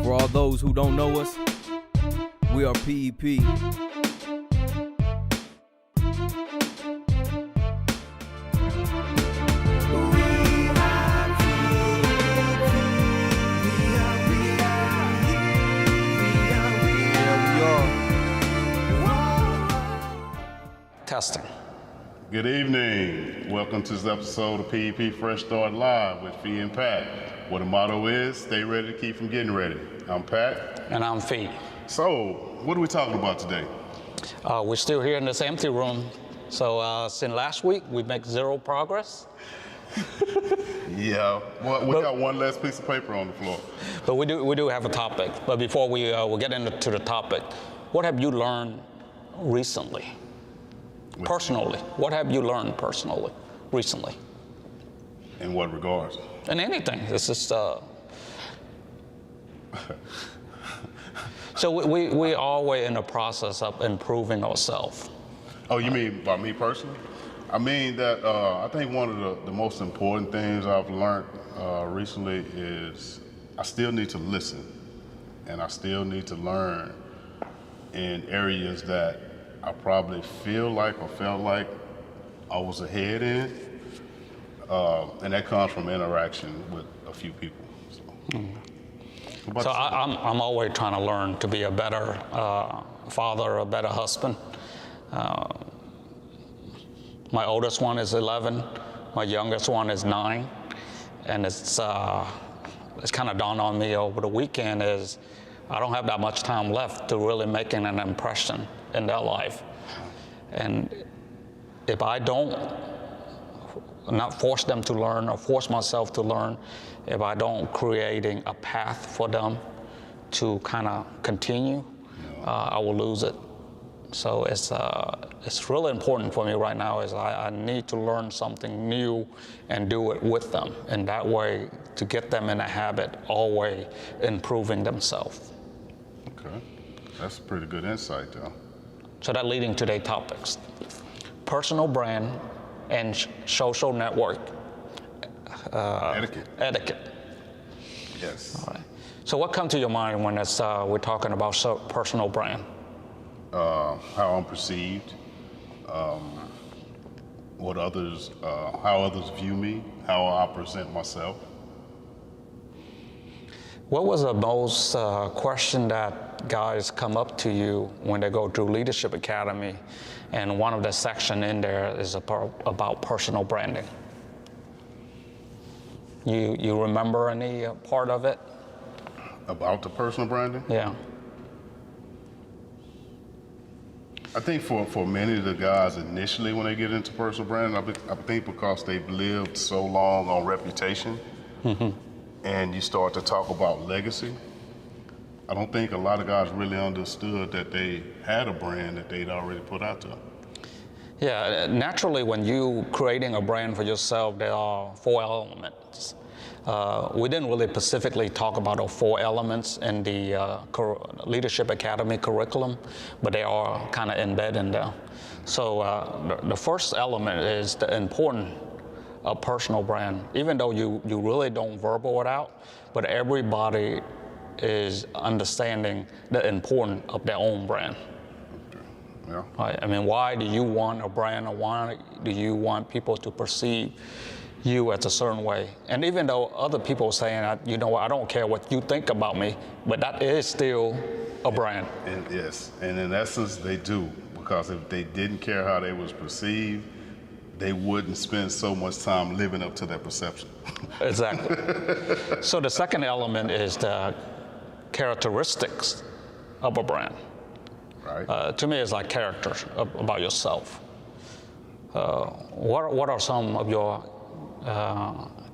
For all those who don't know us, we are PEP. Testing. Good evening. Welcome to this episode of PEP Fresh Start Live with Fee and Pat, where the motto is, stay ready to keep from getting ready. I'm Pat. And I'm Fee. So, what are we talking about today? We're still here in this empty room. So since last week, we make zero progress. Yeah, well, we got one less piece of paper on the floor. But we do have a topic. But before we get into the topic, what have you learned recently? Personally, what have you learned personally, recently? In what regards? In anything. It's just. So we always in the process of improving ourselves. Oh, you mean by me personally? I mean that I think one of the most important things I've learned recently is I still need to listen, and I still need to learn in areas that I probably feel like or felt like I was ahead in, and that comes from interaction with a few people. So, I'm always trying to learn to be a better father, a better husband. My oldest one is 11, my youngest one is 9, and it's kind of dawned on me over the weekend is I don't have that much time left to really making an impression in their life. And if I don't not force them to learn or force myself to learn, if I don't creating a path for them to kind of continue, I will lose it. So it's really important for me right now is I need to learn something new and do it with them. And that way to get them in a habit, always improving themselves. Okay, that's a pretty good insight though. So that leading to the topics. Personal brand and social network. Etiquette. Yes. All right. So what comes to your mind when we're talking about personal brand? How I'm perceived, what others, how others view me, how I present myself. What was the most question that guys come up to you when they go through Leadership Academy, and one of the section in there is about personal branding? You remember any part of it? About the personal branding? Yeah. I think for many of the guys initially when they get into personal branding, I think because they've lived so long on reputation, and you start to talk about legacy, I don't think a lot of guys really understood that they had a brand that they'd already put out there. Yeah, naturally when you creating a brand for yourself, there are 4 elements. We didn't really specifically talk about the 4 elements in the Leadership Academy curriculum, but they are kind of embedded in there. So the first element is the importance of personal brand. Even though you really don't verbal it out, but everybody is understanding the importance of their own brand. Yeah. Right? I mean, why do you want a brand, or why do you want people to perceive you as a certain way? And even though other people are saying, you know what, I don't care what you think about me, but that is still a brand. Yes, and in essence they do, because if they didn't care how they was perceived, they wouldn't spend so much time living up to their perception. Exactly. So the second element is the characteristics of a brand. Right. To me, it's like character about yourself. What are some of your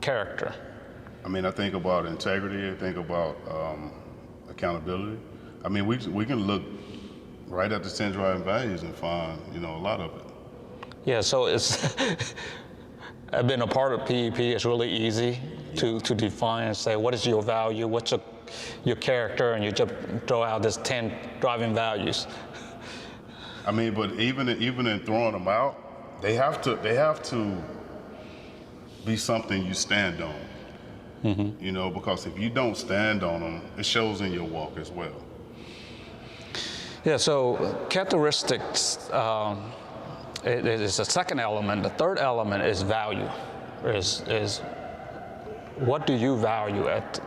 character? I mean, I think about integrity, I think about accountability. I mean, we can look right at the 10 driving values and find, a lot of it. Yeah, so it's, I've been a part of PEP, it's really easy to define and say, what is your value, what's your character, and you just throw out this 10 driving values. I mean, but even in throwing them out, they have to be something you stand on. You know, because if you don't stand on them, it shows in your walk as well. Yeah, so characteristics it is the second element. The third element is value. Is what do you value at?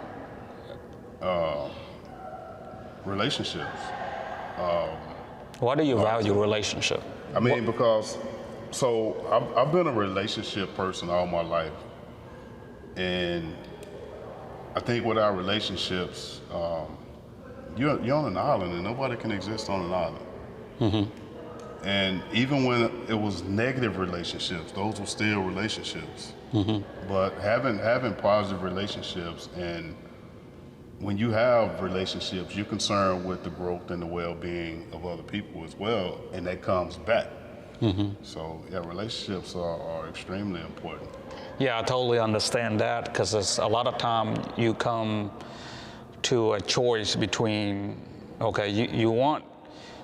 Relationships. Why do you value relationship? I mean, because, so I've been a relationship person all my life. And I think with our relationships, you're on an island and nobody can exist on an island. And even when it was negative relationships, those were still relationships. But having positive relationships, and when you have relationships, you're concerned with the growth and the well-being of other people as well, and that comes back. So yeah, relationships are extremely important. Yeah, I totally understand that, because a lot of time you come to a choice between, okay, you want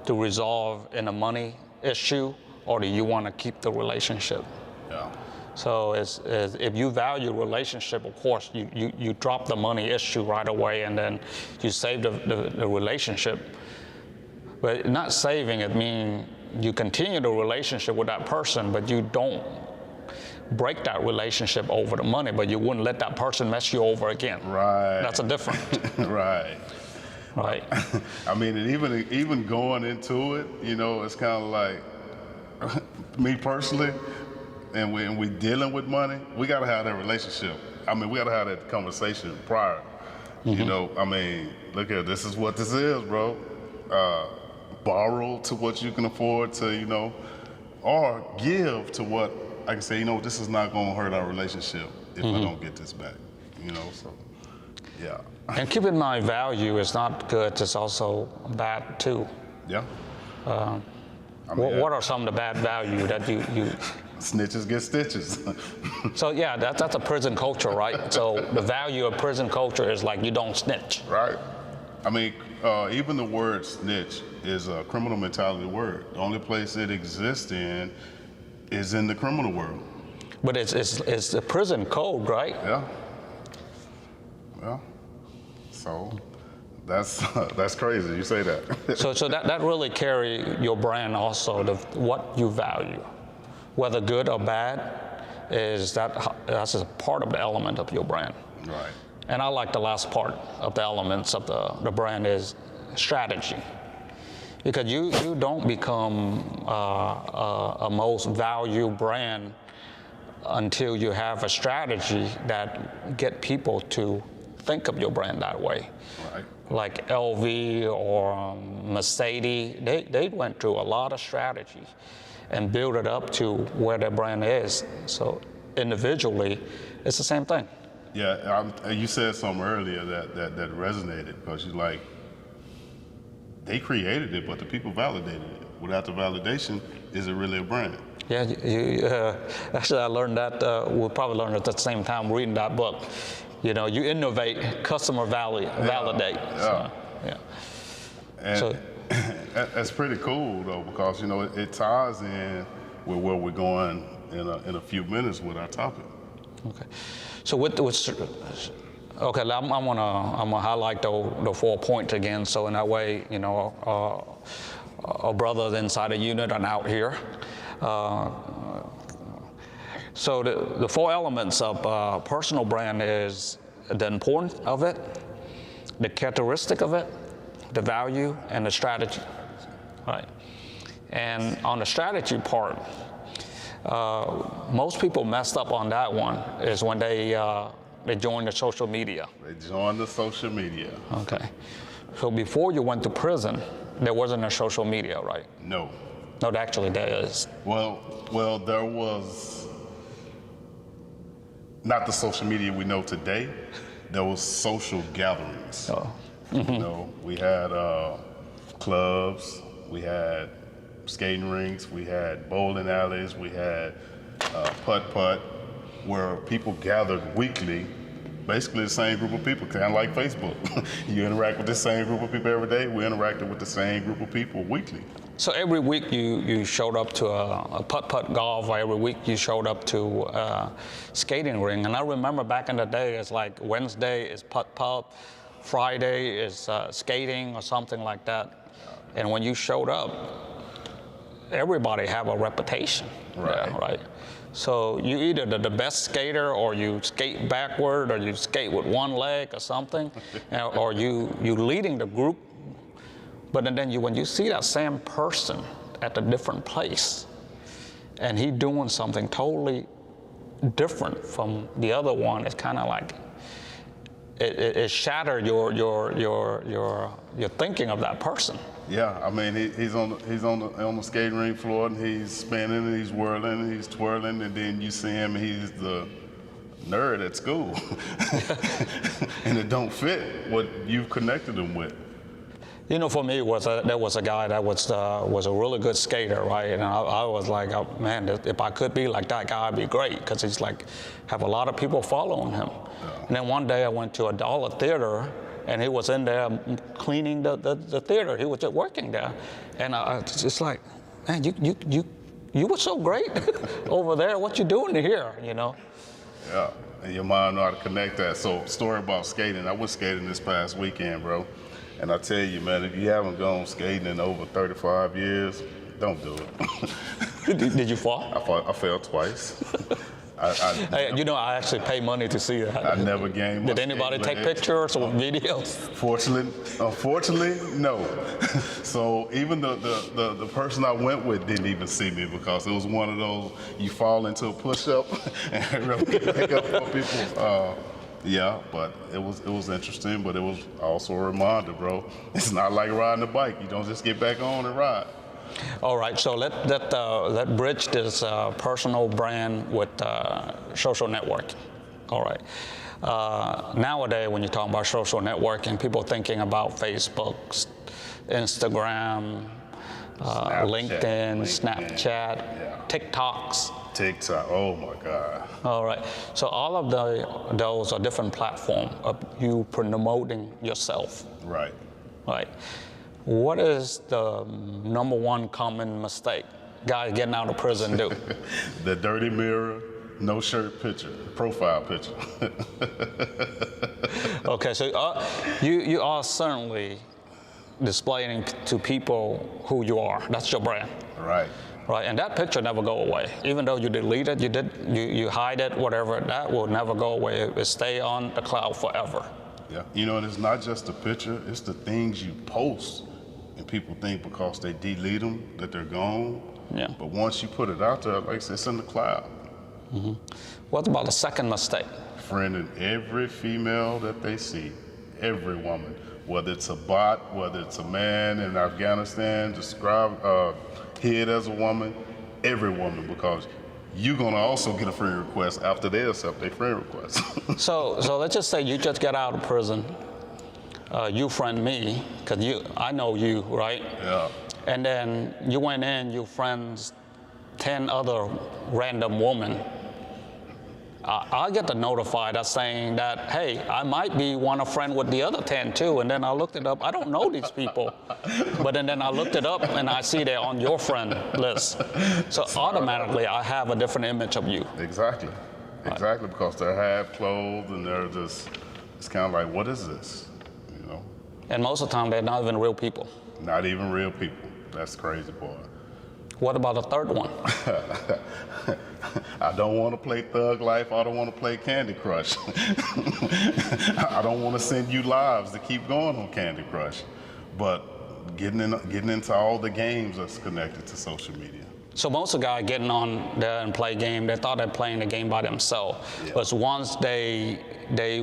to resolve in a money issue, or do you want to keep the relationship? Yeah. So if you value relationship, of course, you drop the money issue right away, and then you save the relationship. But not saving it means you continue the relationship with that person, but you don't break that relationship over the money, but you wouldn't let that person mess you over again. Right. That's a different. Right. Right. I mean, and even going into it, you know, it's kind of like, me personally, and we dealing with money, we got to have that relationship. I mean, we got to have that conversation prior. You know, I mean, look at this is what this is, bro. Borrow to what you can afford to, you know, or give to what I can say, you know, this is not going to hurt our relationship if I don't get this back, you know, so, yeah. And keep in mind, value is not good, it's also bad too. Yeah. What are some of the bad value that you Snitches get stitches. So yeah, that's a prison culture, right? So the value of prison culture is like you don't snitch. Right. I mean, even the word snitch is a criminal mentality word. The only place it exists in is in the criminal world. But it's the prison code, right? Yeah. Yeah. So that's crazy. You say that. So that really carry your brand also, what you value, whether good or bad, that's a part of the element of your brand. Right. And I like the last part of the elements of the brand is strategy. Because you don't become a most valued brand until you have a strategy that get people to think of your brand that way. Right. Like LV or Mercedes, they went through a lot of strategy and built it up to where their brand is. So individually, it's the same thing. Yeah, you said something earlier that resonated, because you're like, they created it, but the people validated it. Without the validation, is it really a brand? Yeah, actually I learned that, we probably learned it at the same time reading that book. You know, you innovate, customer validate. Yeah. So, yeah. And So, that's pretty cool though, because you know it ties in with where we're going in a few minutes with our topic. okay. So okay, I'm gonna highlight the 4 points again. So in that way, you know, our brothers inside the unit are out here. So the 4 elements of personal brand is the importance of it, the characteristic of it, the value, and the strategy, right? And on the strategy part, most people messed up on that one is when they joined the social media. They joined the social media. Okay. So before you went to prison, there wasn't a social media, right? No. No, actually there is. Well, there was not the social media we know today. There was social gatherings. Oh. You know, we had clubs, we had skating rinks, we had bowling alleys, we had putt-putt, where people gathered weekly, basically the same group of people, kind of like Facebook. You interact with the same group of people every day, we interacted with the same group of people weekly. So every week you showed up to a putt-putt golf, or every week you showed up to a skating ring. And I remember back in the day, it's like Wednesday is putt-putt, Friday is skating or something like that. And when you showed up, everybody have a reputation, Right. yeah, right? So you either the best skater, or you skate backward, or you skate with one leg or something, or you leading the group. But then when you see that same person at a different place, and he doing something totally different from the other one, it's kind of like it shattered your thinking of that person. Yeah, I mean, he's on the skating rink floor, and he's spinning, and he's whirling, and he's twirling, and then you see him, and he's the nerd at school, and it don't fit what you've connected him with. You know, for me, there was a guy that was a really good skater, right? And I was like, oh, man, if I could be like that guy, I'd be great, because he's like, have a lot of people following him. Yeah. And then one day I went to a dollar theater, and he was in there cleaning the theater. He was just working there, and I was just like, man, you were so great over there. What you doing here, you know? Yeah, and your mind know how to connect that. So, story about skating. I went skating this past weekend, bro. And I tell you, man, if you haven't gone skating in over 35 years, don't do it. Did you fall? I fell twice. You know, I actually pay money to see that. I never gained. Did anybody take pictures or videos? Unfortunately, no. So even the person I went with didn't even see me, because it was one of those, you fall into a push-up and really pick up on people. Yeah, but it was interesting, but it was also a reminder, bro. It's not like riding a bike. You don't just get back on and ride. All right, so let bridge this personal brand with social networking. All right. Nowadays, when you're talking about social networking, people are thinking about Facebook, Instagram, LinkedIn, Snapchat, yeah. TikToks. TikTok, oh my God. All right, so all of those are different platforms of you promoting yourself. Right. Right. What is the number one common mistake guys getting out of prison do? The dirty mirror, no shirt picture, profile picture. Okay, so you are certainly displaying to people who you are. That's your brand. Right. Right, and that picture never go away. Even though you delete it, you hide it, whatever, that will never go away. It will stay on the cloud forever. Yeah, you know, and it's not just the picture, it's the things you post. And people think because they delete them that they're gone. Yeah. But once you put it out there, like I said, it's in the cloud. Mm-hmm. What about the second mistake? Friending every female that they see, every woman, whether it's a bot, whether it's a man in Afghanistan, hid as a woman, every woman, because you're gonna also get a friend request after they accept their friend request. So let's just say you just get out of prison, you friend me, because I know you, right? Yeah. And then you went in, you friends 10 other random women. I get the notified as saying that, hey, I might be a friend with the other 10 too. And then I looked it up. I don't know these people. But then I looked it up and I see they're on your friend list. So automatically I have a different image of you. Exactly. Exactly, because they're half clothed and they're just, it's kind of like, what is this? You know? And most of the time they're not even real people. Not even real people. That's crazy, boy. What about the third one? I don't want to play Thug Life. I don't want to play Candy Crush. I don't want to send you lives to keep going on Candy Crush. But getting into all the games that's connected to social media. So most of the guys getting on there and play game, they thought they're playing the game by themselves. Yeah. But once they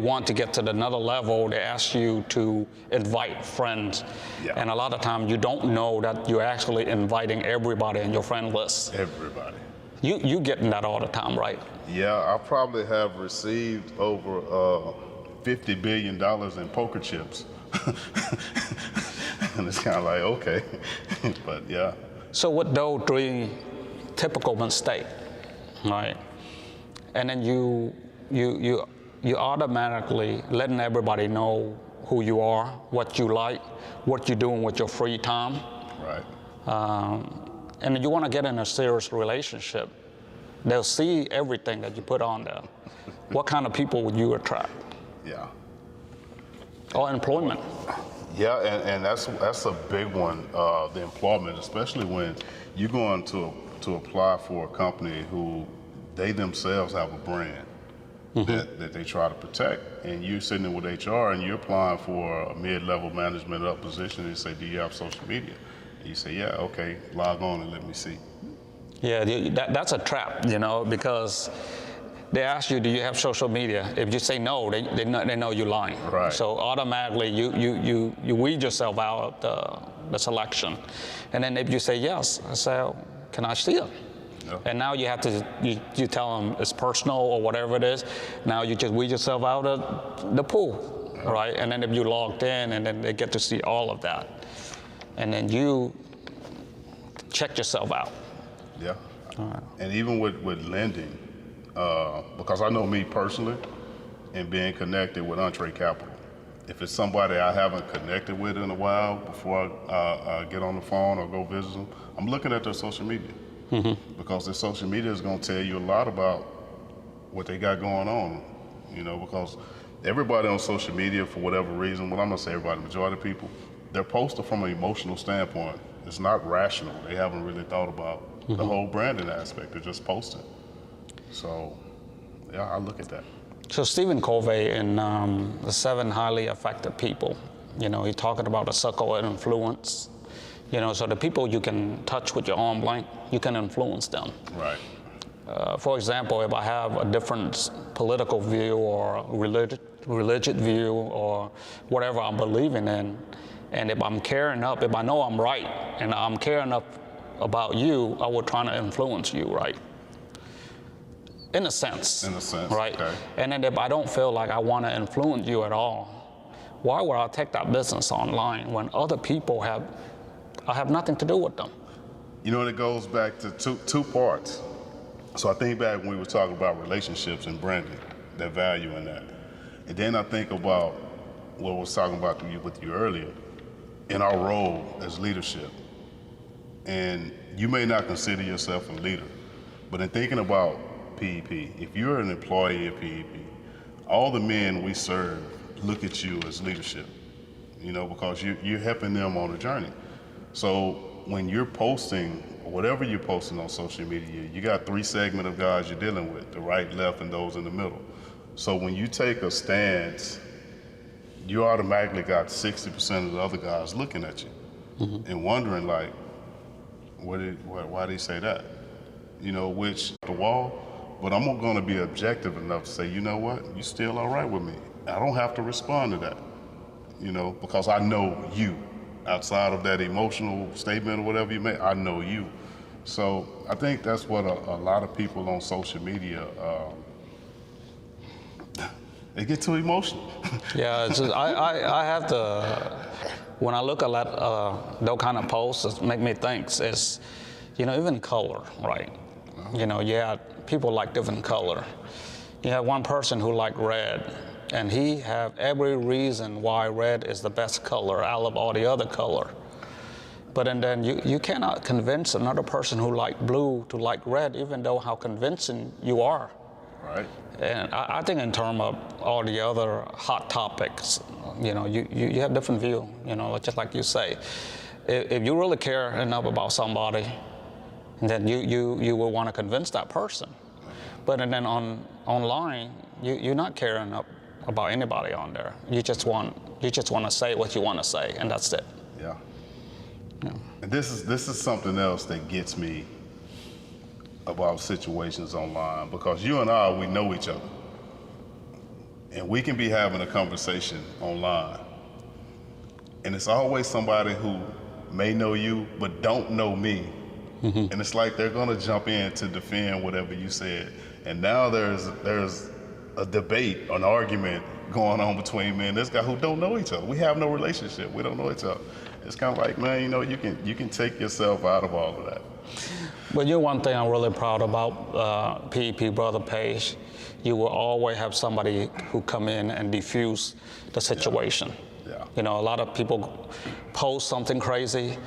want to get to another level, they ask you to invite friends. Yeah. And a lot of times you don't know that you're actually inviting everybody in your friend list. Everybody. You getting that all the time, right? Yeah, I probably have received over $50 billion in poker chips. And it's kind of like, okay, but yeah. So with those three typical mistakes, right? And then you automatically letting everybody know who you are, what you like, what you're doing with your free time. Right. And you want to get in a serious relationship, they'll see everything that you put on there. What kind of people would you attract? Yeah. Or employment. Yeah, and that's a big one, the employment, especially when you're going to apply for a company who they themselves have a brand that they try to protect, and you're sitting there with HR and you're applying for a mid-level management up position, and they say, do you have social media? And you say, yeah, okay, log on and let me see. Yeah, that's a trap, because they ask you, do you have social media? If you say no, they know you're lying. Right. So automatically you weed yourself out of the selection. And then if you say yes, I say, oh, can I see it? Yeah. And now you have to, you tell them it's personal or whatever it is. Now you just weed yourself out of the pool, right? And then if you logged in, and then they get to see all of that. And then you check yourself out. Yeah. And even with lending, because I know me personally, and being connected with Untitled Capital, if it's somebody I haven't connected with in a while before I get on the phone or go visit them, I'm looking at their social media. Because their social media is going to tell you a lot about what they got going on, because everybody on social media, for whatever reason, well, I'm going to say everybody, the majority of people, they're posted from an emotional standpoint. It's not rational. They haven't really thought about the whole branding aspect. They're just posting. So, yeah, I look at that. So Stephen Covey in The 7 Highly Effective People, he's talking about a circle of influence. So the people you can touch with your arm blank, you can influence them. Right. For example, if I have a different political view or religious view or whatever I'm believing in, and if I'm caring enough, if I know I'm right and I'm caring enough about you, I will try to influence you, right? In a sense. In a sense, right? okay. And then if I don't feel like I want to influence you at all, why would I take that business online when other people I have nothing to do with them? It goes back to two parts. So I think back when we were talking about relationships and branding, that value in that. And then I think about what I was talking about with you earlier, in our role as leadership. And you may not consider yourself a leader, but in thinking about PEP, if you're an employee at PEP, all the men we serve look at you as leadership, because you're helping them on a journey. So when you're posting, whatever you're posting on social media, you got 3 segments of guys you're dealing with, the right, left, and those in the middle. So when you take a stance, you automatically got 60% of the other guys looking at you and wondering, like, why did he say that? Which the wall, but I'm going to be objective enough to say, you know what, you still all right with me. I don't have to respond to that, because I know you. Outside of that emotional statement or whatever you make, I know you. So I think that's what a lot of people on social media, they get too emotional. Yeah, it's just, I have to, when I look at those kind of posts, it make me think, it's, even color, right? People like different color. You have one person who like red, and he have every reason why red is the best color out of all the other color. But then you cannot convince another person who like blue to like red, even though how convincing you are. Right. And I think in terms of all the other hot topics, you have different view, just like you say. If you really care enough about somebody, then you will want to convince that person. But then online, you're not caring enough about anybody on there. You just want to say what you want to say, and that's it. Yeah. And this is something else that gets me about situations online, because you and I, we know each other, and we can be having a conversation online, and it's always somebody who may know you but don't know me, and it's like they're gonna jump in to defend whatever you said, and now there's a debate, an argument going on between me and this guy who don't know each other. We have no relationship. We don't know each other. It's kind of like, man, you can take yourself out of all of that. But one thing I'm really proud about, PEP Brother Page, you will always have somebody who come in and diffuse the situation. Yeah. A lot of people post something crazy,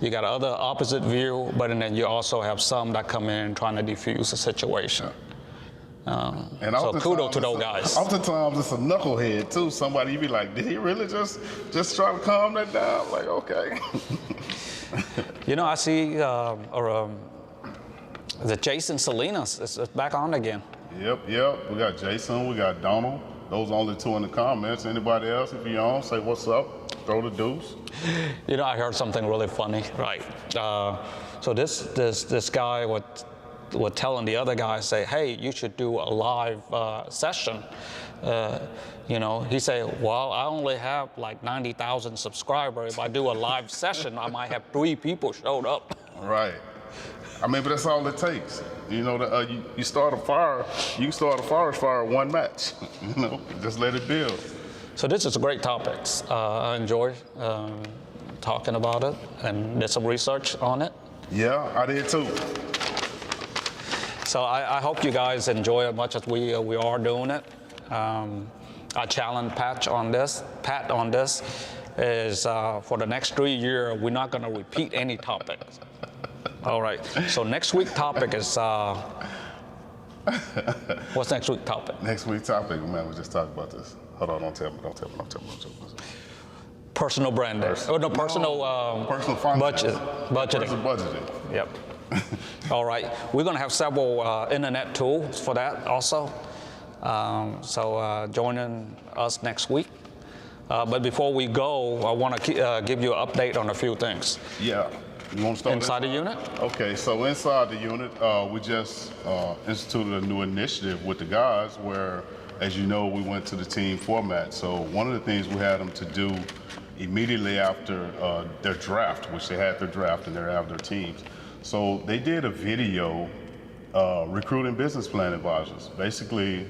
You got other opposite view, but then you also have some that come in trying to defuse the situation. And So kudos to those guys. Oftentimes it's a knucklehead too. Somebody, you be like, did he really just try to calm that down? Like, okay. You know, I see the Jason Salinas is back on again. Yep. We got Jason, we got Donald. Those are only two in the comments. Anybody else, if you're on, say what's up, throw the deuce. You know, I heard something really funny. Right. So this guy was telling the other guy, say, hey, you should do a live session. You know, he said, well, I only have like 90,000 subscribers. If I do a live session, I might have 3 people showed up. Right. I mean, but that's all it takes. You know, you start a fire, you can start a forest fire in one match. You know, just let it build. So this is a great topic. I enjoy talking about it and did some research on it. Yeah, I did too. So I hope you guys enjoy it as much as we are doing it. I challenge Pat on this. Is for the next 3 years, we're not going to repeat any topics. All right. So next week's topic is what's next week's topic? Next week's topic, man, we just talked about this. Hold on, don't tell me. Personal branding. Personal finance. budgeting. Personal budgeting. Yep. All right. We're going to have several internet tools for that also. So joining us next week. But before we go, I want to give you an update on a few things. Yeah. You want to start inside the unit? Okay, so inside the unit, we just instituted a new initiative with the guys where, as you know, we went to the team format. So one of the things we had them to do immediately after their draft, which they had their draft and they have their teams. So they did a video recruiting business plan advisors. Basically,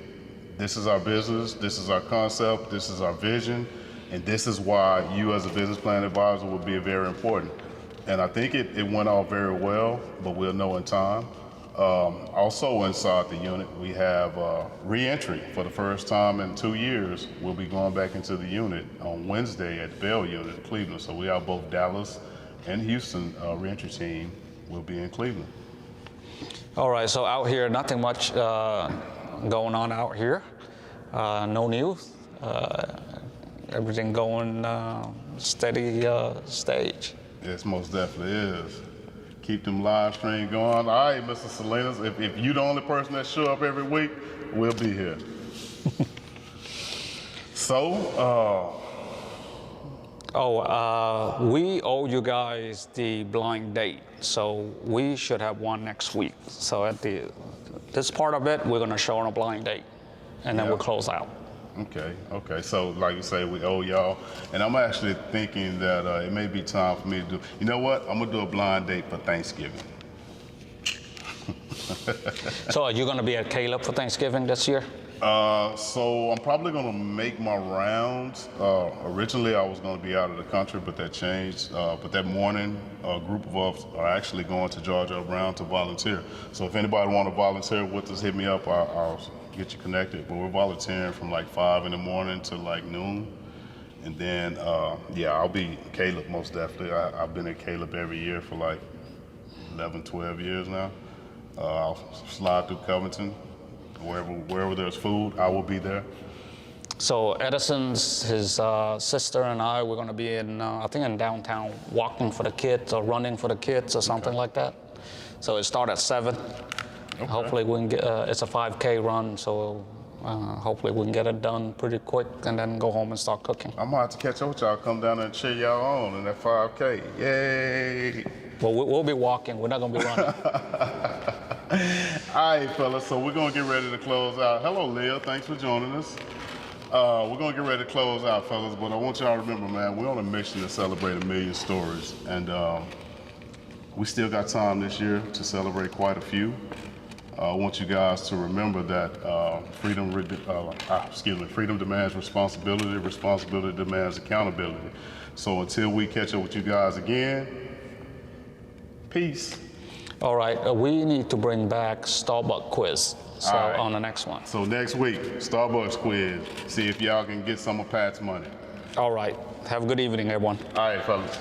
this is our business, this is our concept, this is our vision, and this is why you as a business plan advisor will be very important. And I think it went off very well, but we'll know in time. Also inside the unit, we have re-entry for the first time in 2 years. We'll be going back into the unit on Wednesday at the Bell unit in Cleveland. So we have both Dallas and Houston re-entry team will be in Cleveland. All right, so out here, nothing much going on out here. No news. Everything going steady stage. Yes, most definitely is. Keep them live stream going. All right, Mr. Salinas, if you're the only person that show up every week, we'll be here. So, we owe you guys the blind date, so we should have one next week. So at this part of it, we're gonna show on a blind date, and then we'll close out. Okay. So like you say, we owe y'all. And I'm actually thinking that it may be time for me to do, you know what? I'm gonna do a blind date for Thanksgiving. So are you gonna be at Caleb for Thanksgiving this year? So I'm probably gonna make my rounds. Originally I was gonna be out of the country, but that changed. But that morning, a group of us are actually going to Georgia Brown to volunteer. So if anybody wanna volunteer with us, hit me up. I'll get you connected. But we're volunteering from like 5 in the morning to like noon. And then, I'll be Caleb most definitely. I've been at Caleb every year for like 11, 12 years now. I'll slide through Covington. Wherever there's food, I will be there. So Edison's, his sister and I, we're going to be in, I think in downtown, walking for the kids or running for the kids or something like that. So it starts at 7. Okay. Hopefully we can get, it's a 5K run, so hopefully we can get it done pretty quick and then go home and start cooking. I'm going to have to catch up with y'all, come down and cheer y'all on in that 5K. Yay! Well, we'll be walking. We're not going to be running. All right, fellas, so we're going to get ready to close out. Hello, Leah. Thanks for joining us. We're going to get ready to close out, fellas, but I want y'all to remember, man, we're on a mission to celebrate 1 million stories. And we still got time this year to celebrate quite a few. I want you guys to remember that freedom demands responsibility, responsibility demands accountability. So until we catch up with you guys again, peace. All right, we need to bring back Starbucks quiz on the next one. So next week, Starbucks quiz. See if y'all can get some of Pat's money. All right, have a good evening, everyone. All right, fellas.